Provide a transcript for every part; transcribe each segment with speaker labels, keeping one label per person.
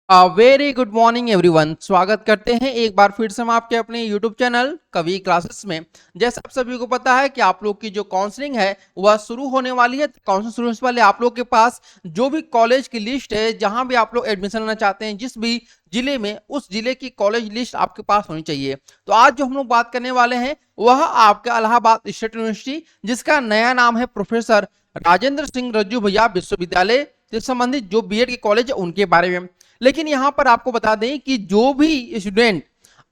Speaker 1: Very good morning everyone. स्वागत करते हैं एक बार फिर से हम आपके अपने यूट्यूब चैनल कवि क्लासेस में। जैसे आप सभी को पता है कि आप लोग की जो काउंसलिंग है वह शुरू होने वाली है। काउंसलिंग शुरू होने से पहले आप लोग के पास जो भी कॉलेज की लिस्ट है, जहां भी आप लोग एडमिशन लेना चाहते हैं, जिस भी जिले में, उस जिले की कॉलेज लिस्ट आपके पास होनी चाहिए। तो आज जो हम लोग बात करने वाले हैं वह आपका इलाहाबाद स्टेट यूनिवर्सिटी, जिसका नया नाम है प्रोफेसर राजेंद्र सिंह रज्जू भैया विश्वविद्यालय से संबंधित जो बीएड के कॉलेज है उनके बारे में। लेकिन यहां पर आपको बता दें कि जो भी स्टूडेंट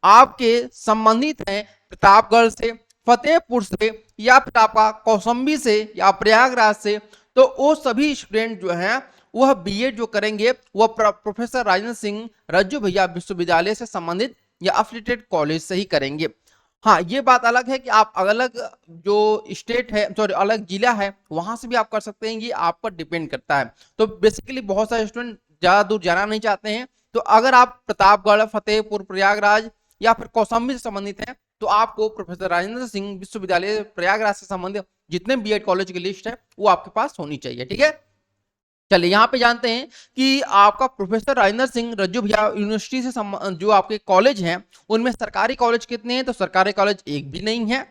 Speaker 1: आपके संबंधित हैं प्रतापगढ़ से, फतेहपुर से, या फिर आपका कौशाम्बी से या प्रयागराज से, तो वो सभी स्टूडेंट जो हैं वह बीएड जो करेंगे वह प्रोफेसर राजेंद्र सिंह रज्जू भैया विश्वविद्यालय से संबंधित या अफिलिएटेड कॉलेज से ही करेंगे। हाँ, ये बात अलग है कि आप अलग जो स्टेट है, सॉरी अलग जिला है, वहां से भी आप कर सकते हैं। ये आप पर डिपेंड करता है। तो बेसिकली बहुत सारे स्टूडेंट ज्यादा दूर जाना नहीं चाहते हैं, तो अगर आप प्रतापगढ़, फतेहपुर, प्रयागराज या फिर कौशाम्बी से संबंधित हैं, तो आपको प्रोफेसर राजेंद्र सिंह विश्वविद्यालय प्रयागराज से संबंधित जितने बीएड कॉलेज की लिस्ट है वो आपके पास होनी चाहिए। ठीक है, चलिए यहाँ पे जानते हैं कि आपका प्रोफेसर राजेंद्र सिंह रज्जू भैया यूनिवर्सिटी से जो आपके कॉलेज हैं उनमें सरकारी कॉलेज कितने हैं, तो सरकारी कॉलेज एक भी नहीं है।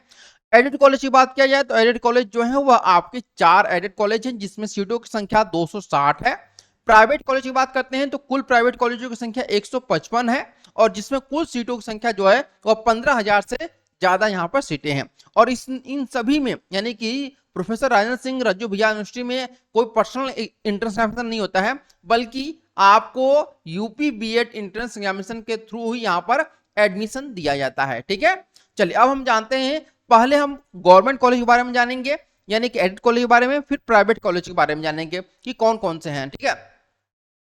Speaker 1: एडेड कॉलेज की बात किया जाए तो एडेड कॉलेज जो है वह आपके 4 एडेड कॉलेज हैं, जिसमें सीटों की संख्या 260 है। प्राइवेट कॉलेज की बात करते हैं तो कुल प्राइवेट कॉलेजों की संख्या 155 है, और जिसमें कुल सीटों की संख्या जो है वह 15,000 से ज्यादा यहाँ पर सीटें हैं। और इन सभी में यानी कि प्रोफेसर राजेंद्र सिंह रज्जू भैया यूनिवर्सिटी में कोई पर्सनल एंट्रेंस एग्जामिनेशन नहीं होता है, बल्कि आपको यूपी बीएड एंट्रेंस एग्जामिनेशन के थ्रू ही यहाँ पर एडमिशन दिया जाता है। ठीक है, चलिए अब हम जानते हैं, पहले हम गवर्नमेंट कॉलेज के बारे में जानेंगे, यानी कि एडेड कॉलेज के बारे में, फिर प्राइवेट कॉलेज के बारे में जानेंगे कि कौन कौन से हैं। ठीक है,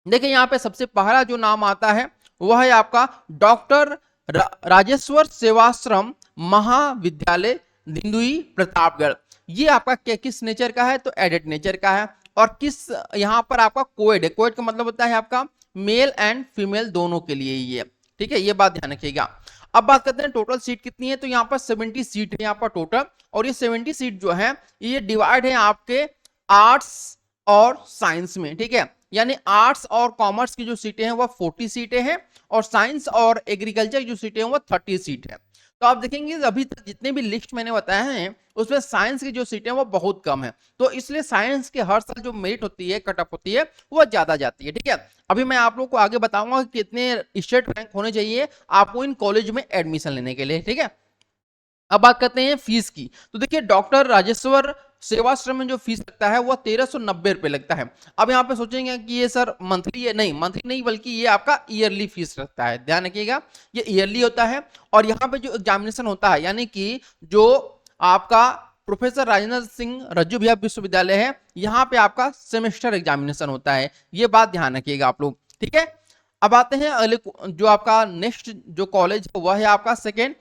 Speaker 1: देखिए यहाँ पे सबसे पहला जो नाम आता है वह है आपका डॉक्टर राजेश्वर सेवाश्रम महाविद्यालय धिंदुई प्रतापगढ़। ये आपका किस नेचर का है, तो एडेड नेचर का है। और किस यहाँ पर आपका कोएड है। कोएड का मतलब होता है आपका मेल एंड फीमेल दोनों के लिए ये। ठीक है, ये बात ध्यान रखिएगा। अब बात करते हैं टोटल सीट कितनी है, तो यहाँ पर 70 सीट है यहाँ पर टोटल। और ये 70 सीट जो है ये डिवाइड है आपके आर्ट्स और साइंस में। ठीक है, यानी आर्ट्स और कॉमर्स की जो सीटें हैं वह 40 सीटें हैं, और साइंस और एग्रीकल्चर की जो सीटें हैं वह 30 सीट है। तो आप देखेंगे अभी तक जितने भी लिस्ट मैंने बताए हैं उसमें साइंस की जो सीटें हैं वो बहुत कम है, तो इसलिए साइंस के हर साल जो मेरिट होती है, कट ऑफ होती है, वो ज्यादा जाती है। ठीक है, अभी मैं आप लोग को आगे बताऊंगा कि कितने स्टेट रैंक होने चाहिए आपको इन कॉलेज में एडमिशन लेने के लिए। ठीक है, अब बात करते हैं फीस की। तो देखिए डॉक्टर राजेश्वर सेवाश्रम में जो फीस लगता है वह 1390 रुपए लगता है। अब यहाँ पे सोचेंगे कि ये सर मंथली है, नहीं मंथली नहीं, बल्कि ये आपका ईयरली फीस लगता है। ध्यान रखिएगा, ये ईयरली होता है। और यहाँ पे जो एग्जामिनेशन होता है, यानी कि जो आपका प्रोफेसर राजेंद्र सिंह रज्जू भैया विश्वविद्यालय है, यहाँ पे आपका सेमेस्टर एग्जामिनेशन होता है। ये बात ध्यान रखिएगा आप लोग। ठीक है, अब आते हैं अगले जो आपका नेक्स्ट जो कॉलेज है वह है आपका second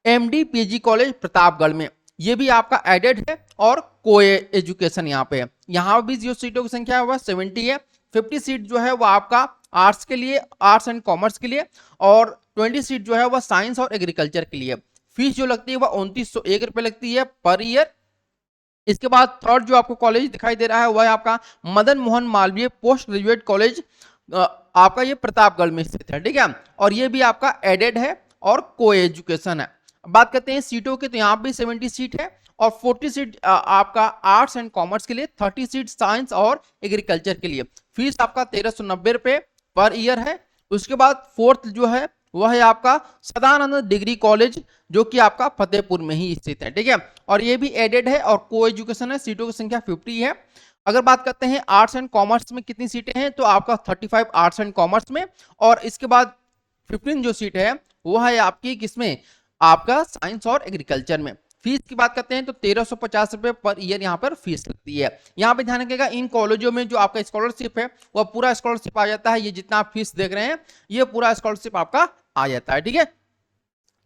Speaker 1: MD PG college Pratapgarh में। ये भी आपका एडेड है और कोए एजुकेशन यहाँ पे है। यहाँ भी जो सीटों की संख्या है वह 70 है। 50 सीट जो है वह आपका आर्ट्स के लिए, आर्ट्स एंड कॉमर्स के लिए, और 20 सीट जो है वह साइंस और एग्रीकल्चर के लिए। फीस जो लगती है वह 2901 रुपए लगती है पर ईयर। इसके बाद थर्ड जो आपको कॉलेज दिखाई दे रहा है वह है आपका Madan Mohan Malviya post graduate college, आपका ये प्रतापगढ़ में स्थित है। ठीक है, और ये भी आपका एडेड है और को एजुकेशन है। बात करते हैं सीटों की, तो यहाँ भी 70 सीट है, और 40 सीट आपका आर्ट्स एंड कॉमर्स के लिए, 30 सीट साइंस और एग्रीकल्चर के लिए। फीस आपका 1390 रुपए पर ईयर है। उसके बाद फोर्थ जो है वह है आपका सदानंद डिग्री कॉलेज, जो कि आपका फतेहपुर में ही स्थित है। ठीक है, और ये भी एडेड है और को एजुकेशन है। सीटों की संख्या 50 है। अगर बात करते हैं आर्ट्स एंड कॉमर्स में कितनी सीटें हैं, तो आपका 35 आर्ट्स एंड कॉमर्स में, और इसके बाद 15 जो सीट है वो है आपकी किसमें, आपका साइंस और एग्रीकल्चर में। फीस की बात करते हैं तो 1350 रुपए पर ईयर यहाँ पर फीस लगती है। यहाँ पे ध्यान रखिएगा, इन कॉलेजों में जो आपका स्कॉलरशिप है वह पूरा स्कॉलरशिप आ जाता है। ये जितना आप फीस देख रहे हैं ये पूरा स्कॉलरशिप आपका आ जाता है। ठीक है,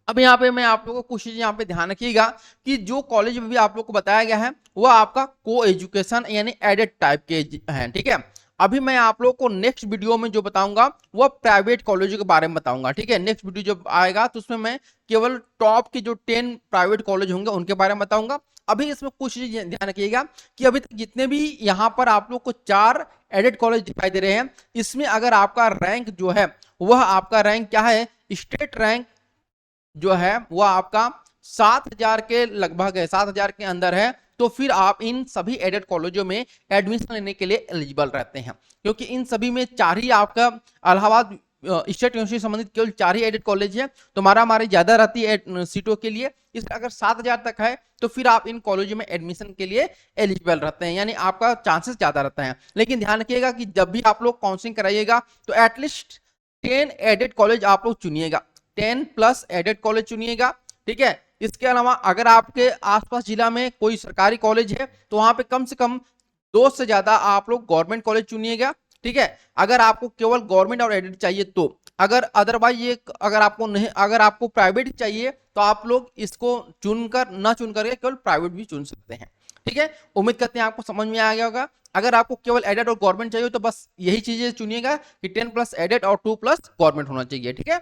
Speaker 1: अब यहाँ पे मैं आप लोगों को कुछ चीज यहाँ पे ध्यान रखिएगा कि जो कॉलेज में भी आप लोग को बताया गया है वह आपका को एजुकेशन यानी एडेड टाइप के हैं। ठीक है, अभी मैं आप लोग को नेक्स्ट वीडियो में जो बताऊंगा वह प्राइवेट कॉलेजों के बारे में बताऊंगा। ठीक है, नेक्स्ट वीडियो जब आएगा तो उसमें मैं केवल टॉप के जो 10 प्राइवेट कॉलेज होंगे उनके बारे में बताऊंगा। अभी इसमें कुछ चीज ध्यान रखिएगा कि अभी तक जितने भी यहाँ पर आप लोग को 4 एडेड कॉलेज दिखाई दे रहे हैं, इसमें अगर आपका रैंक जो है वह आपका रैंक क्या है, स्टेट रैंक जो है वह आपका 7,000 के लगभग है, 7,000 के अंदर है, तो फिर आप इन सभी एडेड कॉलेजों में एडमिशन लेने के लिए एलिजिबल रहते हैं, क्योंकि इन सभी में 4 ही आपका इलाहाबाद स्टेट यूनिवर्सिटी संबंधित केवल 4 ही एडेड कॉलेज है, तो मारामारी ज्यादा रहती है सीटों के लिए। इस अगर 7,000 तक है तो फिर आप इन कॉलेजों में एडमिशन के लिए एलिजिबल रहते हैं, यानी आपका चांसेस ज्यादा रहता है। लेकिन ध्यान रखिएगा कि जब भी आप लोग काउंसलिंग कराइएगा तो एटलीस्ट 10 एडेड कॉलेज आप लोग चुनिएगा, 10+ एडेड कॉलेज चुनिएगा, ठीक है। इसके अलावा अगर आपके आसपास जिला में कोई सरकारी कॉलेज है तो वहां पे कम से कम 2 से ज्यादा आप लोग गवर्नमेंट कॉलेज चुनिएगा, ठीक है। अगर आपको केवल गवर्नमेंट और एडेड चाहिए तो, अगर अदरवाइज ये अगर आपको नहीं, अगर आपको प्राइवेट चाहिए तो आप लोग इसको चुनकर ना चुन करके केवल प्राइवेट भी चुन सकते हैं, ठीक है। उम्मीद करते हैं आपको समझ में आ गया होगा। अगर आपको केवल एडेड और गवर्नमेंट चाहिए तो बस यही चीजें चुनिएगा कि 10+ एडेड और 2+ गवर्नमेंट होना चाहिए, ठीक है।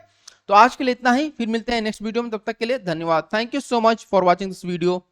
Speaker 1: तो आज के लिए इतना ही, फिर मिलते हैं नेक्स्ट वीडियो में, तब तक के लिए धन्यवाद। Thank you so much for watching this video.